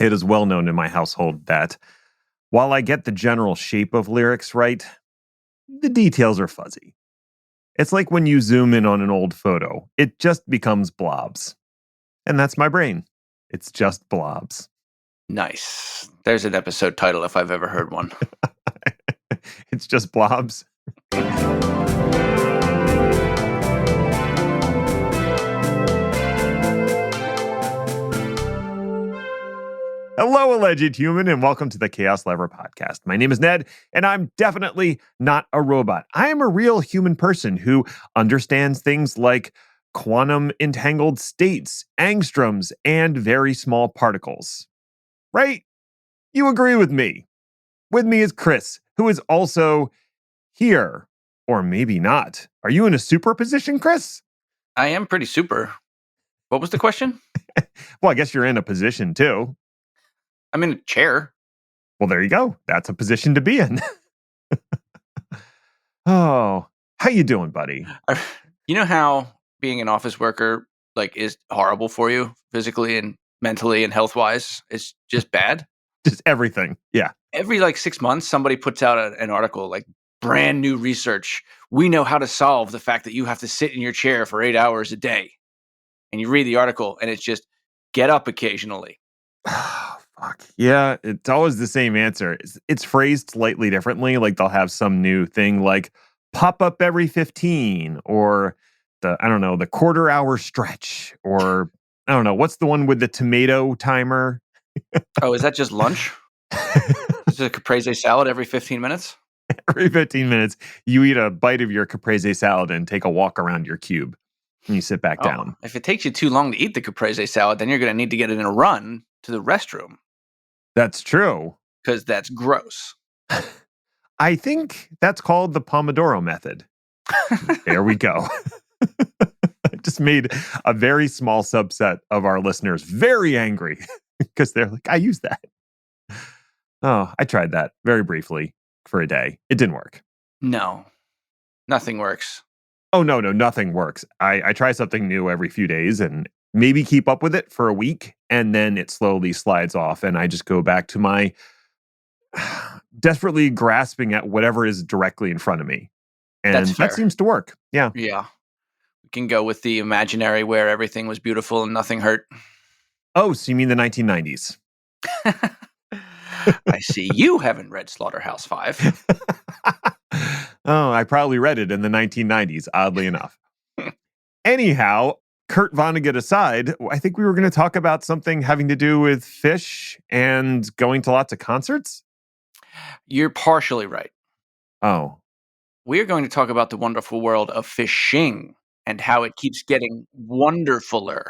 It is well known in my household that while I get the general shape of lyrics right, the details are fuzzy. It's like when you zoom in on an old photo, it just becomes blobs. And that's my brain. It's just blobs. Nice. There's an episode title if I've ever heard one. It's just blobs. Hello, alleged human, and welcome to the Chaos Lever podcast. My name is Ned, and I'm definitely not a robot. I am a real human person who understands things like quantum entangled states, angstroms, and very small particles. Right? You agree with me. With me is Chris, who is also here. Or maybe not. Are you in a super position, Chris? I am pretty super. What was the question? Well, I guess you're in a position too. I'm in a chair. Well, there you go. That's a position to be in. Oh, how you doing, buddy? You know how being an office worker is horrible for you physically and mentally and health-wise? It's just bad. Just everything. Yeah. Every 6 months, somebody puts out an article brand new research. We know how to solve the fact that you have to sit in your chair for 8 hours a day. And you read the article and it's just get up occasionally. Oh, fuck. Yeah, it's always the same answer. It's phrased slightly differently. Like they'll have some new thing like pop up every 15 or the quarter hour stretch or I don't know. What's the one with the tomato timer? Oh, is that just lunch? Is it a caprese salad every 15 minutes? Every 15 minutes, you eat a bite of your caprese salad and take a walk around your cube. And you sit back down. If it takes you too long to eat the caprese salad, then you're going to need to get it in a run to the restroom. That's true. Because that's gross. I think that's called the Pomodoro method. There we go. I just made a very small subset of our listeners very angry because they're like, I use that. Oh, I tried that very briefly for a day. It didn't work. No, nothing works. Oh, no, nothing works. I try something new every few days and maybe keep up with it for a week, and then it slowly slides off, and I just go back to my desperately grasping at whatever is directly in front of me. And that seems to work. Yeah. Yeah. We can go with the imaginary where everything was beautiful and nothing hurt. Oh, so you mean the 1990s? I see you haven't read Slaughterhouse-5. Oh, I probably read it in the 1990s, oddly enough. Anyhow, Kurt Vonnegut aside, I think we were going to talk about something having to do with fish and going to lots of concerts. You're partially right. Oh. We're going to talk about the wonderful world of phishing and how it keeps getting wonderfuler.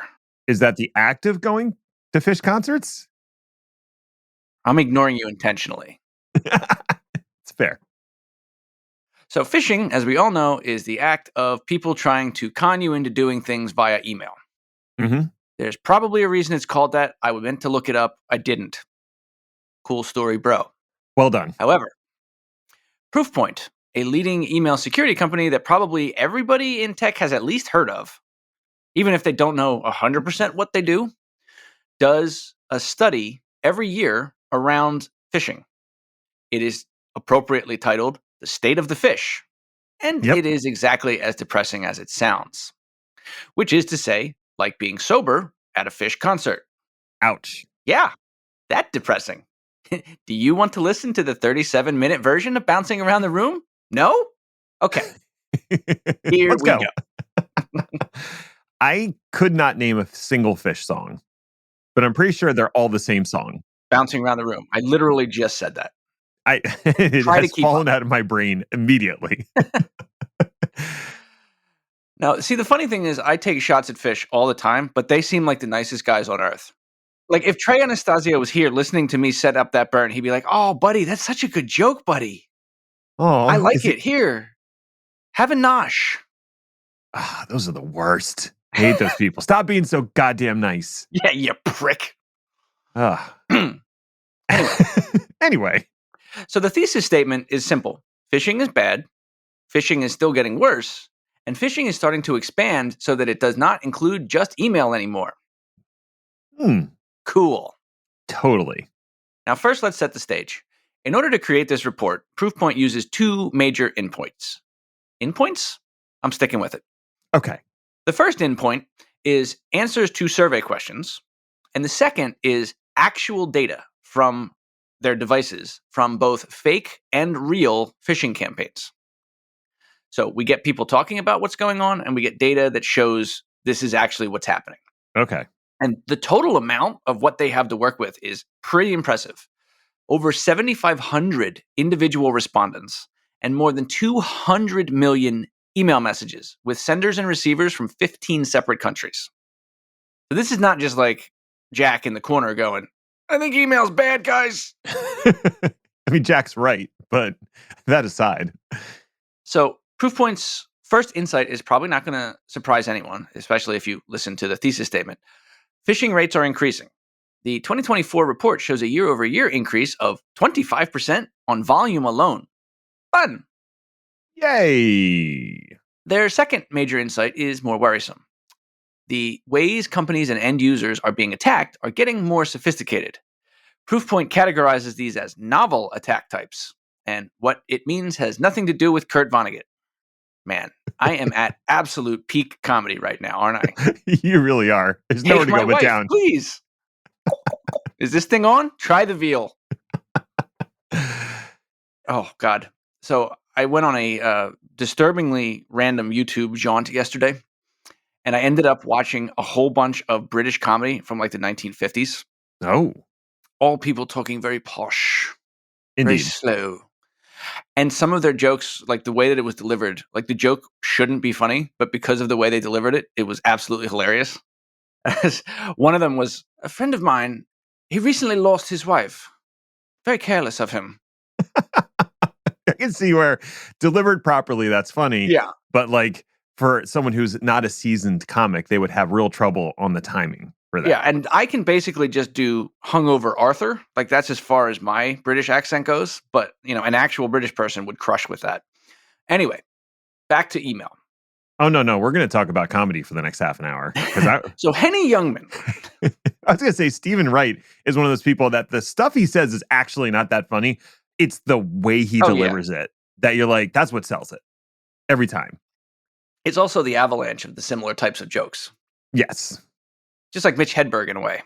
Is that the act of going to fish concerts? I'm ignoring you intentionally. It's fair. So phishing, as we all know, is the act of people trying to con you into doing things via email. Mm-hmm. There's probably a reason it's called that. I meant to look it up. I didn't. Cool story, bro. Well done. However, Proofpoint, a leading email security company that probably everybody in tech has at least heard of, even if they don't know 100% what they do, does a study every year around phishing. It is appropriately titled The State of the Fish, and It is exactly as depressing as it sounds, which is to say, like being sober at a Phish concert. Ouch. Yeah, that depressing. Do you want to listen to the 37-minute version of Bouncing Around the Room? No? Okay. Here Let's we go. go. I could not name a single Phish song, but I'm pretty sure they're all the same song. Bouncing Around the Room. I literally just said that. It has fallen out of my brain immediately. Now, see, the funny thing is I take shots at Phish all the time, but they seem like the nicest guys on earth. Like if Trey Anastasio was here listening to me set up that burn, he'd be like, oh, buddy, that's such a good joke, buddy. Oh, I like it. Here, have a nosh. Those are the worst. I hate those people. Stop being so goddamn nice. Yeah, you prick. Anyway. So the thesis statement is simple. Phishing is bad. Phishing is still getting worse. And phishing is starting to expand so that it does not include just email anymore. Hmm. Cool. Totally. Now, first, let's set the stage. In order to create this report, Proofpoint uses two major endpoints. Endpoints? I'm sticking with it. Okay. The first endpoint is answers to survey questions, and the second is actual data from their devices from both fake and real phishing campaigns. So we get people talking about what's going on, and we get data that shows this is actually what's happening. Okay. And the total amount of what they have to work with is pretty impressive. Over 7,500 individual respondents and more than 200 million email messages with senders and receivers from 15 separate countries. So this is not just like Jack in the corner going, I think email's bad, guys. I mean, Jack's right, but that aside. So Proofpoint's first insight is probably not going to surprise anyone, especially if you listen to the thesis statement. Phishing rates are increasing. The 2024 report shows a year-over-year increase of 25% on volume alone. Fun! Yay! Their second major insight is more worrisome. The ways companies and end users are being attacked are getting more sophisticated. Proofpoint categorizes these as novel attack types, and what it means has nothing to do with Kurt Vonnegut. Man, I am at absolute peak comedy right now, aren't I? You really are. There's nowhere to my go but wife, down. Please. Is this thing on? Try the veal. Oh, God. So I went on a disturbingly random YouTube jaunt yesterday, and I ended up watching a whole bunch of British comedy from like the 1950s. Oh, All people talking very posh, very indeed. slow. And some of their jokes, like the way that it was delivered, like the joke shouldn't be funny, but because of the way they delivered it, it was absolutely hilarious. One of them was, a friend of mine, he recently lost his wife. Very careless of him. I can see where delivered properly, that's funny. Yeah. But like for someone who's not a seasoned comic, they would have real trouble on the timing for that. Yeah, and I can basically just do hungover Arthur. Like that's as far as my British accent goes. But, you know, an actual British person would crush with that. Anyway, back to email. Oh, no. We're going to talk about comedy for the next half an hour. So Henny Youngman. I was going to say Stephen Wright is one of those people that the stuff he says is actually not that funny. It's the way he delivers it that you're like, that's what sells it every time. It's also the avalanche of the similar types of jokes. Yes. Just like Mitch Hedberg in a way.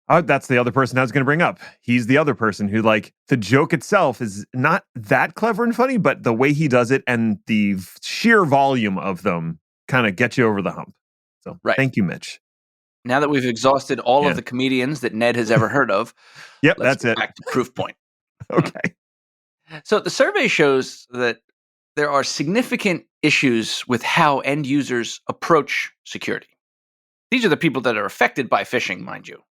That's the other person I was going to bring up. He's the other person who, like, the joke itself is not that clever and funny, but the way he does it and the sheer volume of them kind of get you over the hump. So Thank you, Mitch. Now that we've exhausted all of the comedians that Ned has ever heard of, yep, let's that's get back to Proofpoint. Okay. So the survey shows that there are significant issues with how end users approach security. These are the people that are affected by phishing, mind you.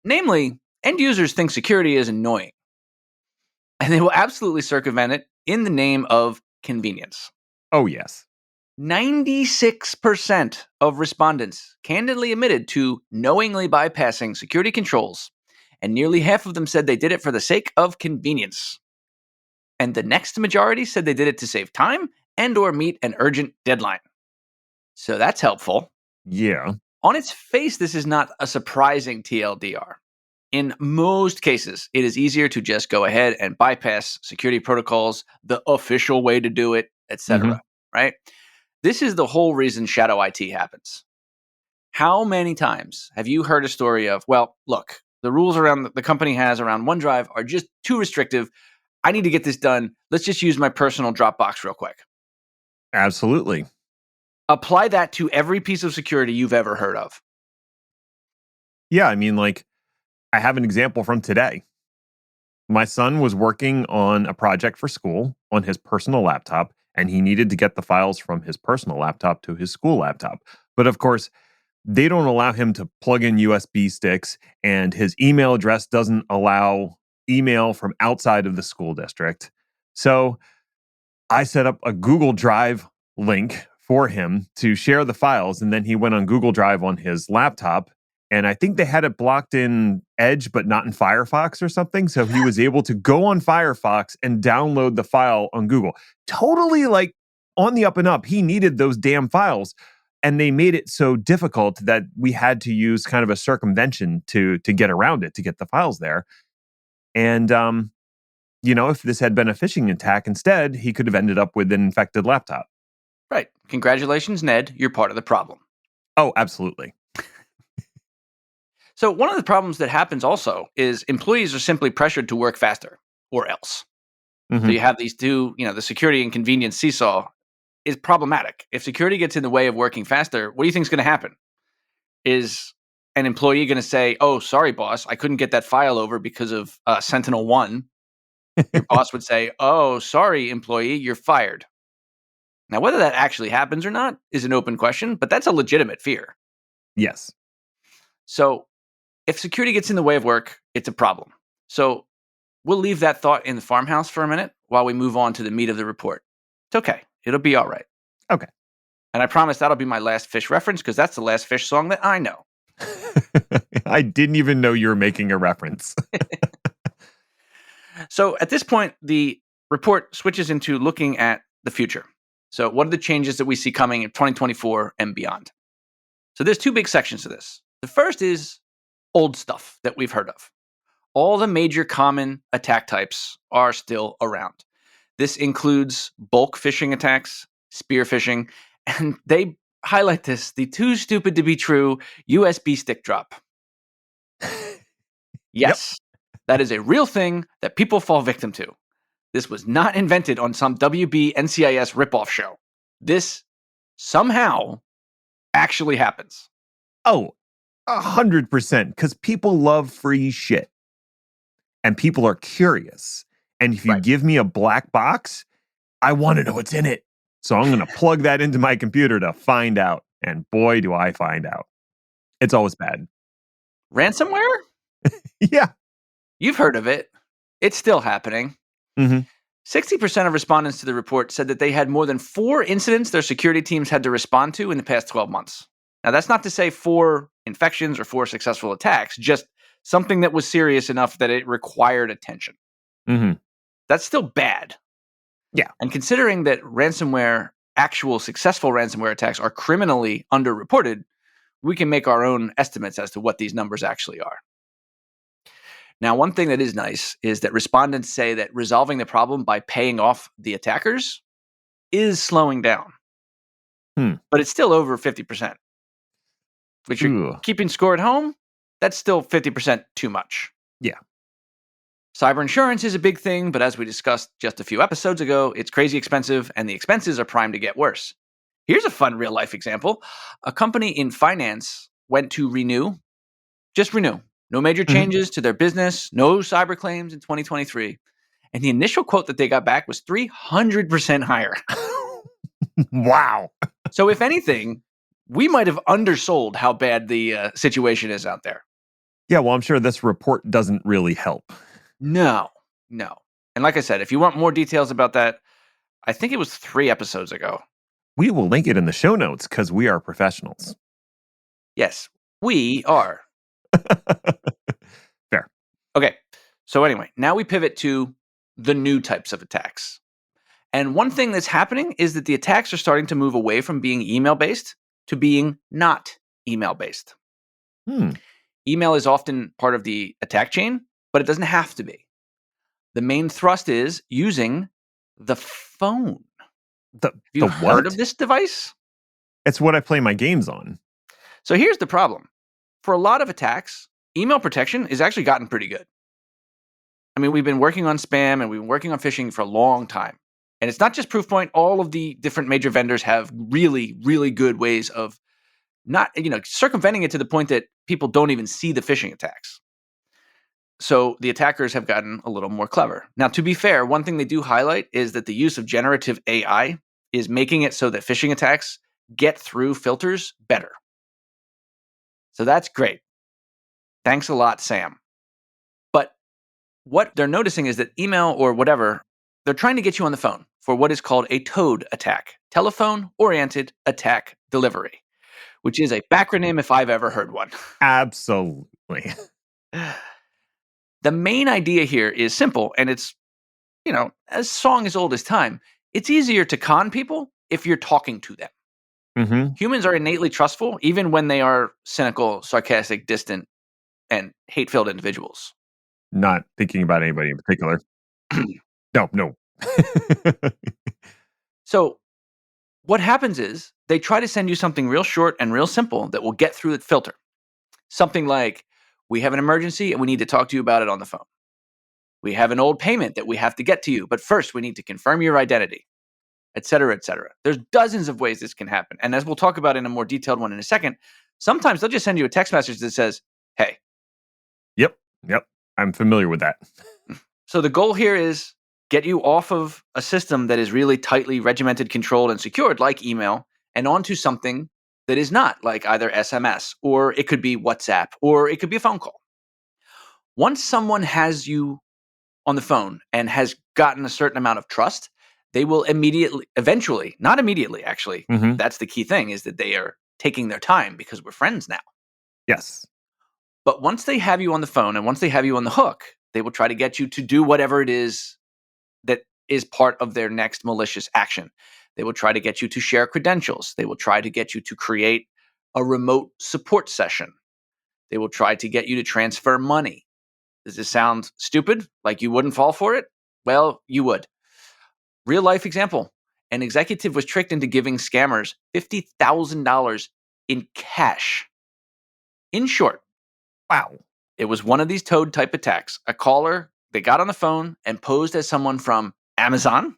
Namely, end users think security is annoying, and they will absolutely circumvent it in the name of convenience. Oh, yes. 96% of respondents candidly admitted to knowingly bypassing security controls, and nearly half of them said they did it for the sake of convenience. And the next majority said they did it to save time and or meet an urgent deadline. So that's helpful. Yeah. On its face, this is not a surprising TLDR. In most cases, it is easier to just go ahead and bypass security protocols, the official way to do it, etc. Right? This is the whole reason shadow IT happens. How many times have you heard a story of, well, look, the rules around the company has around OneDrive are just too restrictive. I need to get this done. Let's just use my personal Dropbox real quick. Absolutely. Apply that to every piece of security you've ever heard of. Yeah, I mean, like, I have an example from today. My son was working on a project for school on his personal laptop, and he needed to get the files from his personal laptop to his school laptop. But of course, they don't allow him to plug in USB sticks, and his email address doesn't allow email from outside of the school district. So I set up a Google Drive link for him to share the files, and then he went on Google Drive on his laptop. And I think they had it blocked in Edge, but not in Firefox or something. So he was able to go on Firefox and download the file on Google. Totally like on the up and up. He needed those damn files. And they made it so difficult that we had to use kind of a circumvention to get around it, to get the files there. And if this had been a phishing attack instead, he could have ended up with an infected laptop. Right. Congratulations, Ned. You're part of the problem. Oh, absolutely. So one of the problems that happens also is employees are simply pressured to work faster or else. So you have these two, the security and convenience seesaw is problematic. If security gets in the way of working faster, what do you think is going to happen? Is an employee going to say, "Oh, sorry, boss, I couldn't get that file over because of Sentinel-1." Your boss would say, "Oh, sorry, employee, you're fired." Now, whether that actually happens or not is an open question, but that's a legitimate fear. Yes. So if security gets in the way of work, it's a problem. So we'll leave that thought in the farmhouse for a minute while we move on to the meat of the report. It's okay. It'll be all right. Okay. And I promise that'll be my last Fish reference because that's the last Fish song that I know. I didn't even know you were making a reference. So at this point, the report switches into looking at the future. So what are the changes that we see coming in 2024 and beyond? So there's two big sections to this. The first is old stuff that we've heard of. All the major common attack types are still around. This includes bulk phishing attacks, spear phishing, and they highlight this, the too stupid to be true USB stick drop. Yes, that is a real thing that people fall victim to. This was not invented on some WB NCIS ripoff show. This somehow actually happens. Oh, 100%. Because people love free shit. And people are curious. And if you give me a black box, I want to know what's in it. So I'm going to plug that into my computer to find out. And boy, do I find out. It's always bad. Ransomware? Yeah. You've heard of it. It's still happening. 60% of respondents to the report said that they had more than 4 incidents their security teams had to respond to in the past 12 months. Now, that's not to say 4 infections or 4 successful attacks, just something that was serious enough that it required attention. That's still bad. Yeah. And considering that actual successful ransomware attacks are criminally underreported, we can make our own estimates as to what these numbers actually are. Now, one thing that is nice is that respondents say that resolving the problem by paying off the attackers is slowing down. But it's still over 50%. Which you're keeping score at home, that's still 50% too much. Yeah. Cyber insurance is a big thing, but as we discussed just a few episodes ago, it's crazy expensive and the expenses are primed to get worse. Here's a fun real life example. A company in finance went to renew. No major changes to their business, no cyber claims in 2023. And the initial quote that they got back was 300% higher. Wow. So if anything, we might have undersold how bad the situation is out there. Yeah, well, I'm sure this report doesn't really help. No. And like I said, if you want more details about that, I think it was 3 episodes ago. We will link it in the show notes because we are professionals. Yes, we are. Fair. Okay, so anyway, now we pivot to the new types of attacks. And one thing that's happening is that the attacks are starting to move away from being email-based to being not email-based. Email is often part of the attack chain, but it doesn't have to be. The main thrust is using the phone. Have you heard of this device? It's what I play my games on. So here's the problem. For a lot of attacks, email protection has actually gotten pretty good. I mean, we've been working on spam and we've been working on phishing for a long time. And it's not just Proofpoint. All of the different major vendors have really, really good ways of not, circumventing it to the point that people don't even see the phishing attacks. So the attackers have gotten a little more clever. Now, to be fair, one thing they do highlight is that the use of generative AI is making it so that phishing attacks get through filters better. So that's great. Thanks a lot, Sam. But what they're noticing is that email or whatever, they're trying to get you on the phone for what is called a TOAD attack, telephone-oriented attack delivery, which is a backronym if I've ever heard one. Absolutely. The main idea here is simple, and it's, a song as old as time. It's easier to con people if you're talking to them. Mm-hmm. Humans are innately trustful, even when they are cynical, sarcastic, distant, and hate-filled individuals. Not thinking about anybody in particular. No, no. So what happens is they try to send you something real short and real simple that will get through the filter. Something like, we have an emergency and we need to talk to you about it on the phone. We have an old payment that we have to get to you, but first we need to confirm your identity, et cetera, et cetera. There's dozens of ways this can happen. And as we'll talk about in a more detailed one in a second, sometimes they'll just send you a text message that says, hey. Yep. Yep. I'm familiar with that. So the goal here is get you off of a system that is really tightly regimented, controlled, and secured, like email, and onto something that is not, like either SMS, or it could be WhatsApp, or it could be a phone call. Once someone has you on the phone and has gotten a certain amount of trust, they will eventually, not immediately, actually, Mm-hmm. that's the key thing, is that they are taking their time because we're friends now. Yes. But once they have you on the phone and once they have you on the hook, they will try to get you to do whatever it is that is part of their next malicious action. They will try to get you to share credentials. They will try to get you to create a remote support session. They will try to get you to transfer money. Does this sound stupid? Like you wouldn't fall for it? Well, you would. Real life example. An executive was tricked into giving scammers $50,000 in cash. In short, Wow. it was one of these toad type attacks. A caller, they got on the phone and posed as someone from Amazon,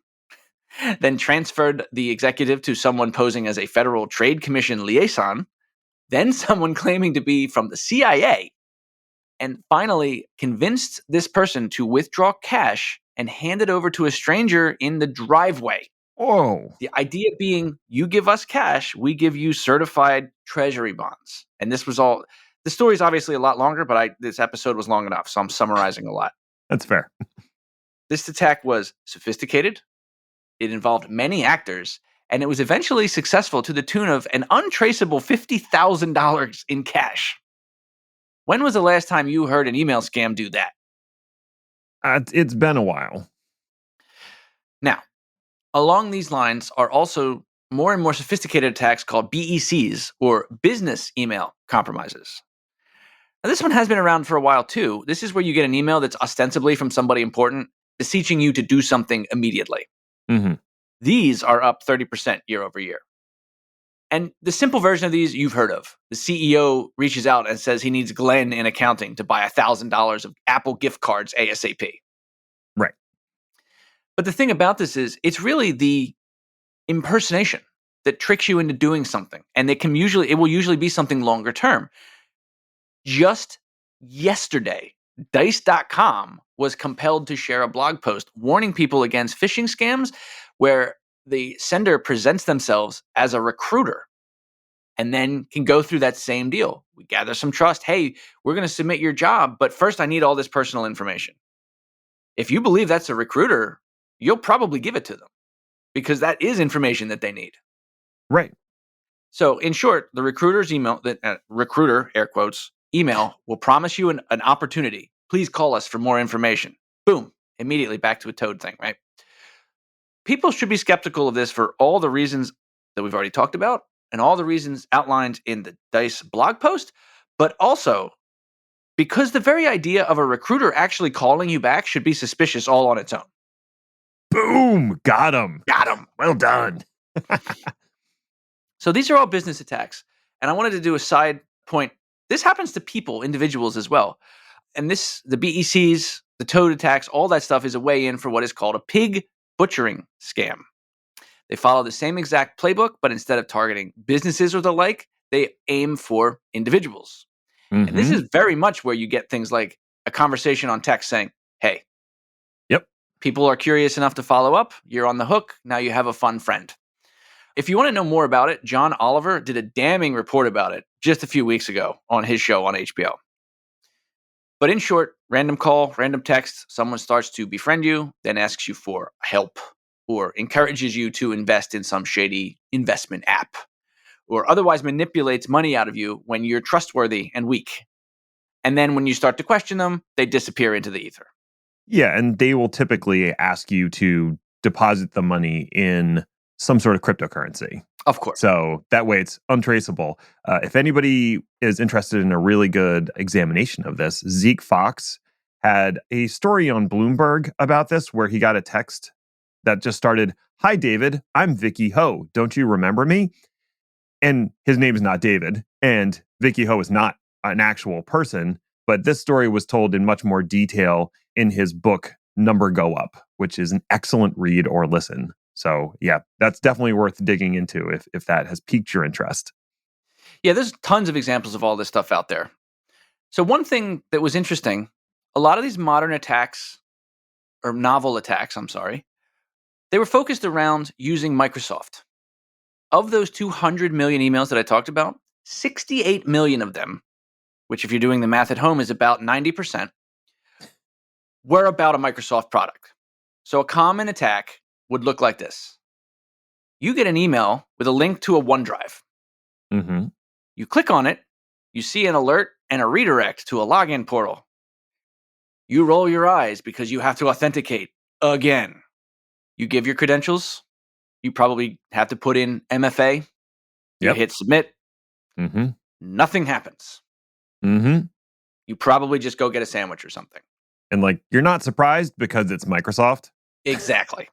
then transferred the executive to someone posing as a Federal Trade Commission liaison, then someone claiming to be from the CIA, and finally convinced this person to withdraw cash and hand it over to a stranger in the driveway. Whoa. The idea being, you give us cash, we give you certified treasury bonds. And this was all, the story is obviously a lot longer, but this episode was long enough, so I'm summarizing a lot. That's fair. This attack was sophisticated, it involved many actors, and it was eventually successful to the tune of an untraceable $50,000 in cash. When was the last time you heard an email scam do that? It's been a while. Now, along these lines are also more and more sophisticated attacks called BECs, or business email compromises. Now, this one has been around for a while too. This is where you get an email that's ostensibly from somebody important, beseeching you to do something immediately. Mm-hmm. These are up 30% year over year. And the simple version of these you've heard of. The CEO reaches out and says he needs Glenn in accounting to buy $1,000 of Apple gift cards ASAP. Right. But the thing about this is it's really the impersonation that tricks you into doing something. And it will usually be something longer term. Just yesterday, Dice.com was compelled to share a blog post warning people against phishing scams where the sender presents themselves as a recruiter and then can go through that same deal. We gather some trust. Hey, we're going to submit your job, but first I need all this personal information. If you believe that's a recruiter, you'll probably give it to them because that is information that they need. Right. So in short, the recruiter's email, recruiter, air quotes, email will promise you an opportunity. Please call us for more information. Boom. Immediately back to a toad thing, right? People should be skeptical of this for all the reasons that we've already talked about and all the reasons outlined in the Dice blog post, but also because the very idea of a recruiter actually calling you back should be suspicious all on its own. Boom. Got him. Got him. Well done. So these are all business attacks. And I wanted to do a side point. This happens to people, individuals as well. And the BECs, the toad attacks, all that stuff is a way in for what is called a pig butchering scam. They follow the same exact playbook, but instead of targeting businesses or the like, they aim for individuals. Mm-hmm. And this is very much where you get things like a conversation on text saying, hey, yep, people are curious enough to follow up. You're on the hook. Now you have a fun friend. If you want to know more about it, John Oliver did a damning report about it just a few weeks ago on his show on HBO. But in short, random call, random text, someone starts to befriend you, then asks you for help or encourages you to invest in some shady investment app or otherwise manipulates money out of you when you're trustworthy and weak. And then when you start to question them, they disappear into the ether. Yeah, and they will typically ask you to deposit the money in some sort of cryptocurrency. Of course. So that way it's untraceable. If anybody is interested in a really good examination of this, Zeke Fox had a story on Bloomberg about this where he got a text that just started, "Hi, David, I'm Vicky Ho. Don't you remember me?" And his name is not David. And Vicky Ho is not an actual person. But this story was told in much more detail in his book, Number Go Up, which is an excellent read or listen. So, yeah, that's definitely worth digging into if that has piqued your interest. Yeah, there's tons of examples of all this stuff out there. So one thing that was interesting, a lot of these modern attacks, or novel attacks, I'm sorry, they were focused around using Microsoft. Of those 200 million emails that I talked about, 68 million of them, which if you're doing the math at home is about 90%, were about a Microsoft product. So a common attack would look like this. You get an email with a link to a OneDrive. Mm-hmm. You click on it, you see an alert and a redirect to a login portal. You roll your eyes because you have to authenticate again. You give your credentials. You probably have to put in MFA. You Yep. hit submit. Mm-hmm. Nothing happens. Mm-hmm. You probably just go get a sandwich or something. And like, you're not surprised because it's Microsoft. Exactly.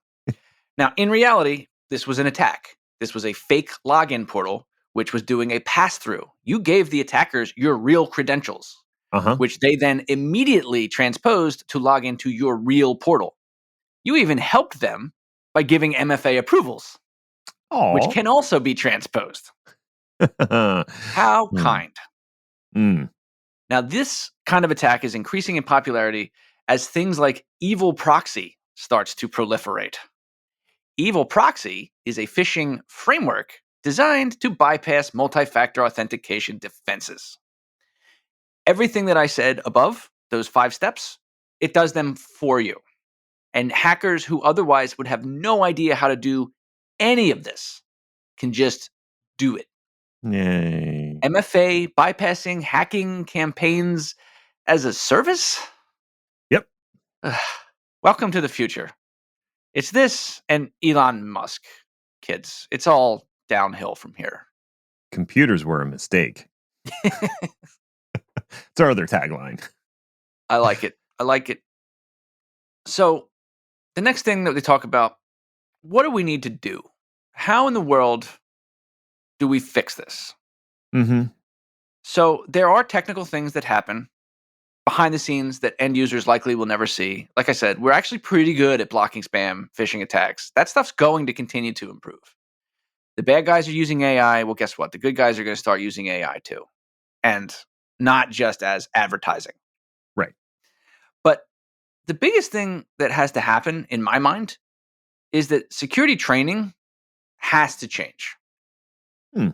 Now, in reality, this was an attack. This was a fake login portal, which was doing a pass-through. You gave the attackers your real credentials, Uh-huh. which they then immediately transposed to log into your real portal. You even helped them by giving MFA approvals, which Oh. can also be transposed. How kind. Mm. Now, this kind of attack is increasing in popularity as things like evil proxy starts to proliferate. Evil proxy is a phishing framework designed to bypass multi-factor authentication defenses. Everything that I said above, those 5 steps, it does them for you. And hackers who otherwise would have no idea how to do any of this can just do it. Yay. MFA bypassing hacking campaigns as a service? Yep. Welcome to the future. It's this and Elon Musk, kids. It's all downhill from here. Computers were a mistake. It's our other tagline. I like it. I like it. So, the next thing that they talk about, what do we need to do? How in the world do we fix this? Mm-hmm. So, there are technical things that happen behind the scenes that end users likely will never see. Like I said, we're actually pretty good at blocking spam, phishing attacks. That stuff's going to continue to improve. The bad guys are using AI. Well, guess what? The good guys are going to start using AI too. And not just as advertising. Right. But the biggest thing that has to happen, in my mind, is that security training has to change. Hmm.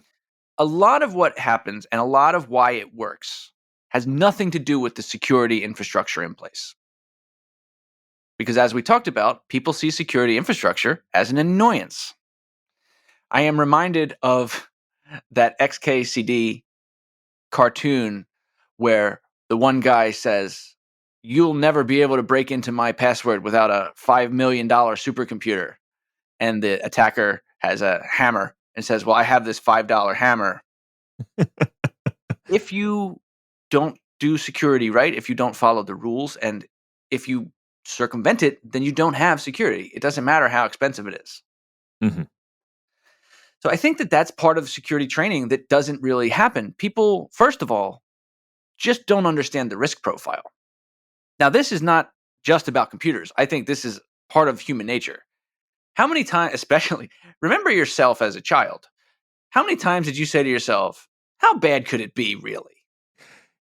A lot of what happens and a lot of why it works has nothing to do with the security infrastructure in place. Because as we talked about, people see security infrastructure as an annoyance. I am reminded of that XKCD cartoon where the one guy says, "You'll never be able to break into my password without a $5 million supercomputer." And the attacker has a hammer and says, "Well, I have this $5 hammer." If you don't do security right, if you don't follow the rules, and if you circumvent it, then you don't have security. It doesn't matter how expensive it is. Mm-hmm. So I think that that's part of security training that doesn't really happen. People, first of all, just don't understand the risk profile. Now, this is not just about computers. I think this is part of human nature. How many times, especially, remember yourself as a child. How many times did you say to yourself, how bad could it be, really?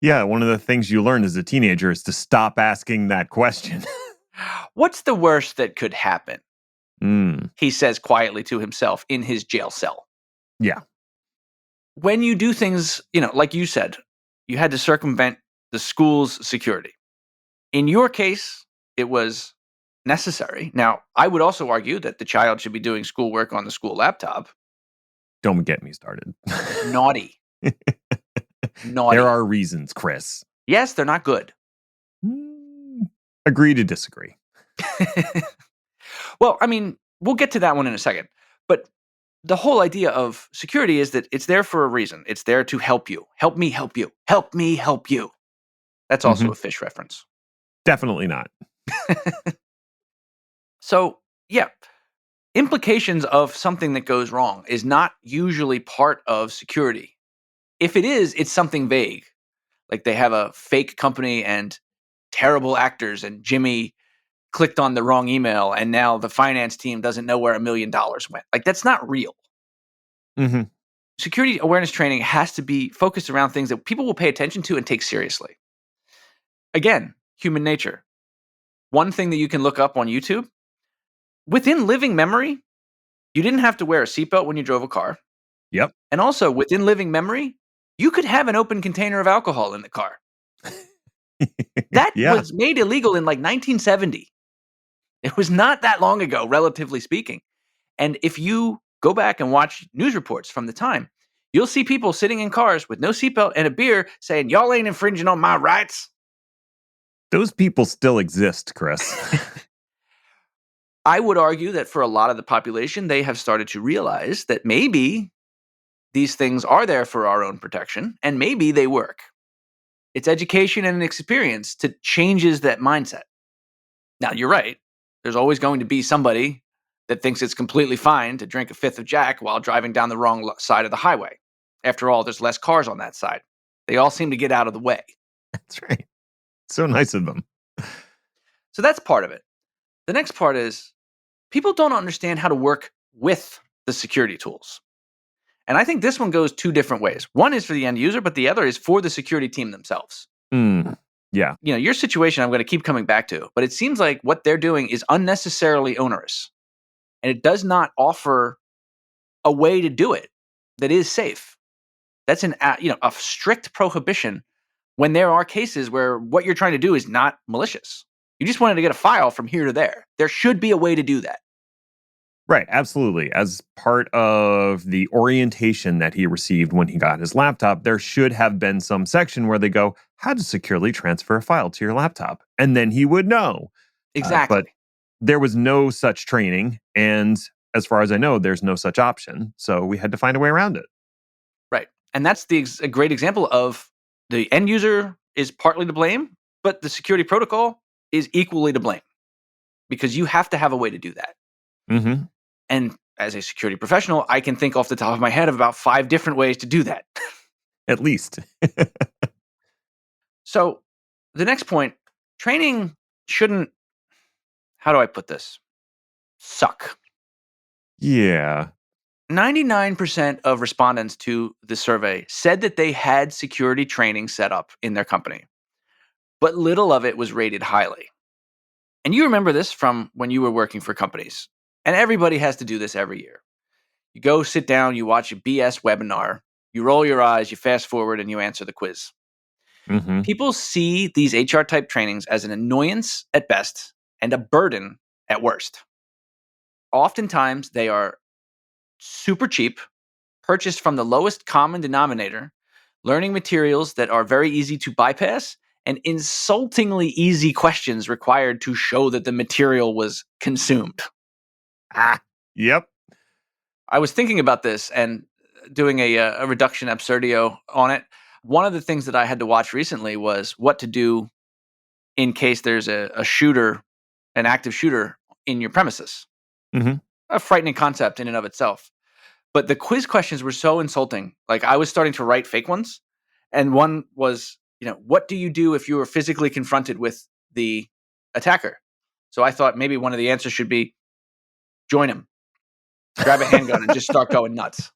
Yeah, one of the things you learn as a teenager is to stop asking that question. What's the worst that could happen? Mm. He says quietly to himself in his jail cell. Yeah. When you do things, like you said, you had to circumvent the school's security. In your case, it was necessary. Now, I would also argue that the child should be doing schoolwork on the school laptop. Don't get me started. Naughty. Naughty. There are reasons, Chris. Yes, they're not good. Agree to disagree. Well, I mean, we'll get to that one in a second. But the whole idea of security is that it's there for a reason. It's there to help you. Help me help you. Help me help you. That's also Hmm. a fish reference. Definitely not. So, yeah, implications of something that goes wrong is not usually part of security. If it is, it's something vague. Like they have a fake company and terrible actors, and Jimmy clicked on the wrong email, and now the finance team doesn't know where $1 million went. Like that's not real. Hmm. Security awareness training has to be focused around things that people will pay attention to and take seriously. Again, human nature. One thing that you can look up on YouTube within living memory, you didn't have to wear a seatbelt when you drove a car. Yep. And also within living memory, you could have an open container of alcohol in the car. That Yeah. was made illegal in like 1970. It was not that long ago, relatively speaking. And if you go back and watch news reports from the time, you'll see people sitting in cars with no seatbelt and a beer saying, "Y'all ain't infringing on my rights." Those people still exist, Chris. I would argue that for a lot of the population, they have started to realize that maybe these things are there for our own protection and maybe they work. It's education and experience to changes that mindset. Now, you're right. There's always going to be somebody that thinks it's completely fine to drink a fifth of Jack while driving down the wrong side of the highway. After all, there's less cars on that side. They all seem to get out of the way. That's right. So nice of them. So that's part of it. The next part is people don't understand how to work with the security tools. And I think this one goes two different ways. One is for the end user, but the other is for the security team themselves. Mm, yeah. Your situation I'm going to keep coming back to, but it seems like what they're doing is unnecessarily onerous. And it does not offer a way to do it that is safe. That's a strict prohibition when there are cases where what you're trying to do is not malicious. You just wanted to get a file from here to there. There should be a way to do that. Right. Absolutely. As part of the orientation that he received when he got his laptop, there should have been some section where they go, how to securely transfer a file to your laptop. And then he would know. But Exactly. there was no such training. And as far as I know, there's no such option. So we had to find a way around it. Right. And that's a great example of the end user is partly to blame, but the security protocol is equally to blame because you have to have a way to do that. Mm-hmm. And as a security professional, I can think off the top of my head of about 5 different ways to do that. At least. So the next point, training shouldn't, how do I put this? Suck. Yeah. 99% of respondents to the survey said that they had security training set up in their company, but little of it was rated highly. And you remember this from when you were working for companies. And everybody has to do this every year. You go sit down, you watch a BS webinar, you roll your eyes, you fast forward, and you answer the quiz. Mm-hmm. People see these HR type trainings as an annoyance at best and a burden at worst. Oftentimes, they are super cheap, purchased from the lowest common denominator, learning materials that are very easy to bypass, and insultingly easy questions required to show that the material was consumed. Yep. I was thinking about this and doing a reduction absurdio on it. One of the things that I had to watch recently was what to do in case there's a shooter, an active shooter in your premises. Mm-hmm. A frightening concept in and of itself. But the quiz questions were so insulting. Like I was starting to write fake ones. And one was, what do you do if you were physically confronted with the attacker? So I thought maybe one of the answers should be join him, grab a handgun and just start going nuts.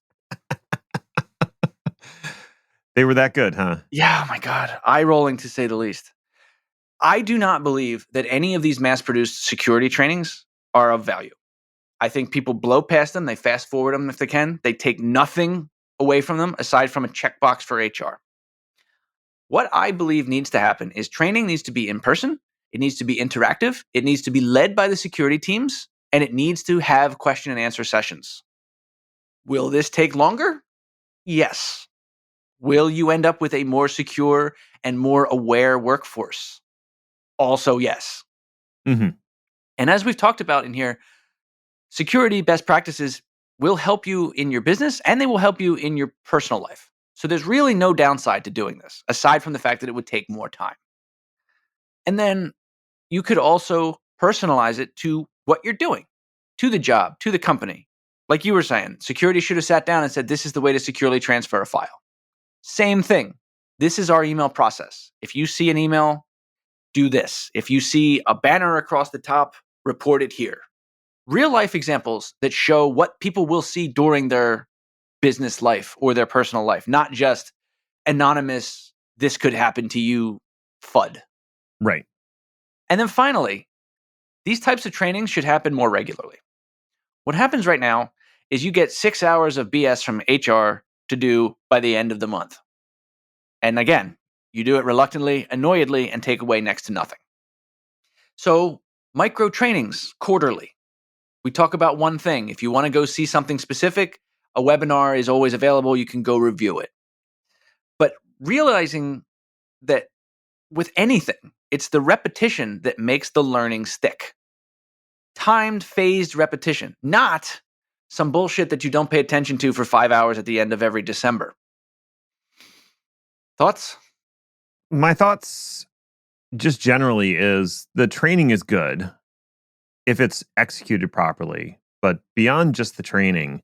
They were that good, huh? Yeah, oh my God. Eye rolling to say the least. I do not believe that any of these mass produced security trainings are of value. I think people blow past them. They fast forward them if they can. They take nothing away from them aside from a checkbox for HR. What I believe needs to happen is training needs to be in person. It needs to be interactive. It needs to be led by the security teams, and it needs to have question and answer sessions. Will this take longer? Yes. Will you end up with a more secure and more aware workforce? Also, yes. Mm-hmm. And as we've talked about in here, security best practices will help you in your business and they will help you in your personal life. So there's really no downside to doing this, aside from the fact that it would take more time. And then you could also personalize it to what you're doing, to the job, to the company. Like you were saying, security should have sat down and said, this is the way to securely transfer a file. Same thing. This is our email process. If you see an email, do this. If you see a banner across the top, report it here. Real life examples that show what people will see during their business life or their personal life, not just anonymous, this could happen to you, FUD. Right. And then finally, these types of trainings should happen more regularly. What happens right now is you get 6 hours of BS from HR to do by the end of the month. And again, you do it reluctantly, annoyedly, and take away next to nothing. So micro trainings quarterly. We talk about one thing. If you want to go see something specific, a webinar is always available. You can go review it. But realizing that with anything, it's the repetition that makes the learning stick. Timed, phased repetition, not some bullshit that you don't pay attention to for 5 hours at the end of every December. Thoughts? My thoughts just generally is the training is good if it's executed properly. But beyond just the training,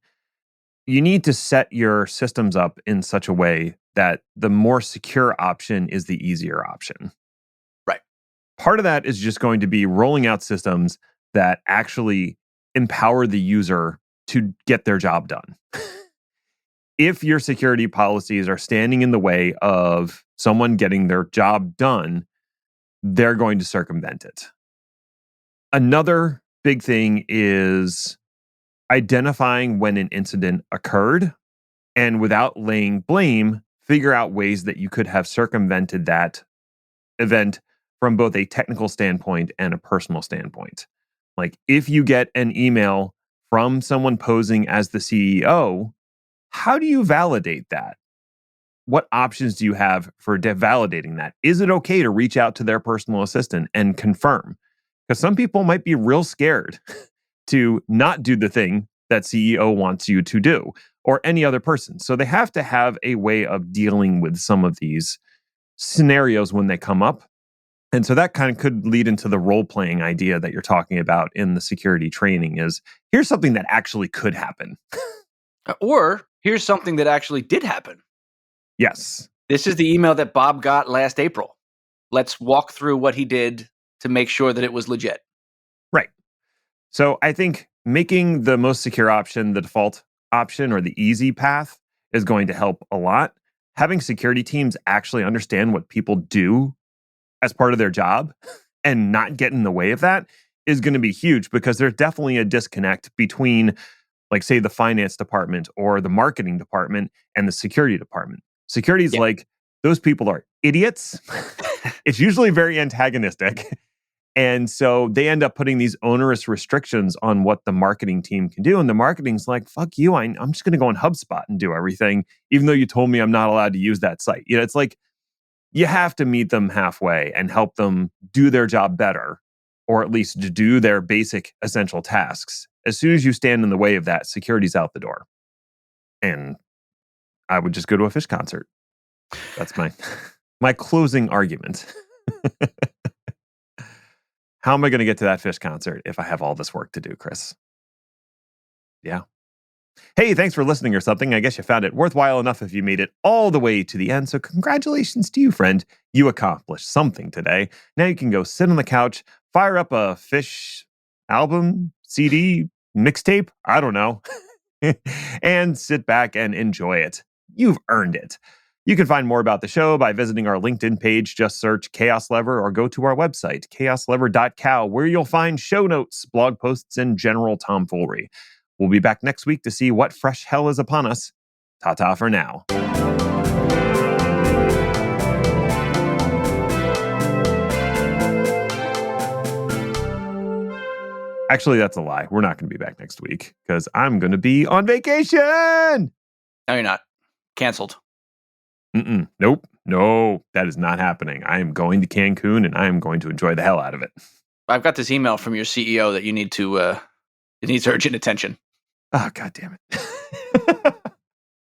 you need to set your systems up in such a way that the more secure option is the easier option. Right. Part of that is just going to be rolling out systems that actually empower the user to get their job done. If your security policies are standing in the way of someone getting their job done, they're going to circumvent it. Another big thing is identifying when an incident occurred and without laying blame, figure out ways that you could have circumvented that event from both a technical standpoint and a personal standpoint. Like if you get an email from someone posing as the CEO, how do you validate that? What options do you have for validating that? Is it okay to reach out to their personal assistant and confirm? Because some people might be real scared to not do the thing that CEO wants you to do or any other person. So they have to have a way of dealing with some of these scenarios when they come up. And so that kind of could lead into the role-playing idea that you're talking about in the security training is here's something that actually could happen. Or here's something that actually did happen. Yes. This is the email that Bob got last April. Let's walk through what he did to make sure that it was legit. Right. So I think making the most secure option the default option or the easy path is going to help a lot. Having security teams actually understand what people do as part of their job and not get in the way of that is going to be huge because there's definitely a disconnect between, like, say, the finance department or the marketing department and the security department. Security is like, those people are idiots. It's usually very antagonistic. And so they end up putting these onerous restrictions on what the marketing team can do. And the marketing's like, fuck you, I'm just going to go on HubSpot and do everything, even though you told me I'm not allowed to use that site. You know, it's like, you have to meet them halfway and help them do their job better, or at least to do their basic essential tasks. As soon as you stand in the way of that, security's out the door. And I would just go to a Fish concert. That's my closing argument. How am I going to get to that Fish concert if I have all this work to do, Chris? Yeah. Hey, thanks for listening or something. I guess you found it worthwhile enough if you made it all the way to the end. So congratulations to you, friend. You accomplished something today. Now you can go sit on the couch, fire up a Fish album, CD, mixtape, I don't know, and sit back and enjoy it. You've earned it. You can find more about the show by visiting our LinkedIn page. Just search Chaos Lever or go to our website, chaoslever.cow, where you'll find show notes, blog posts, and general tomfoolery. We'll be back next week to see what fresh hell is upon us. Ta-ta for now. Actually, that's a lie. We're not going to be back next week because I'm going to be on vacation. No, you're not. Canceled. Nope. No, that is not happening. I am going to Cancun and I am going to enjoy the hell out of it. I've got this email from your CEO that you need to, it needs urgent attention. Oh, God damn it.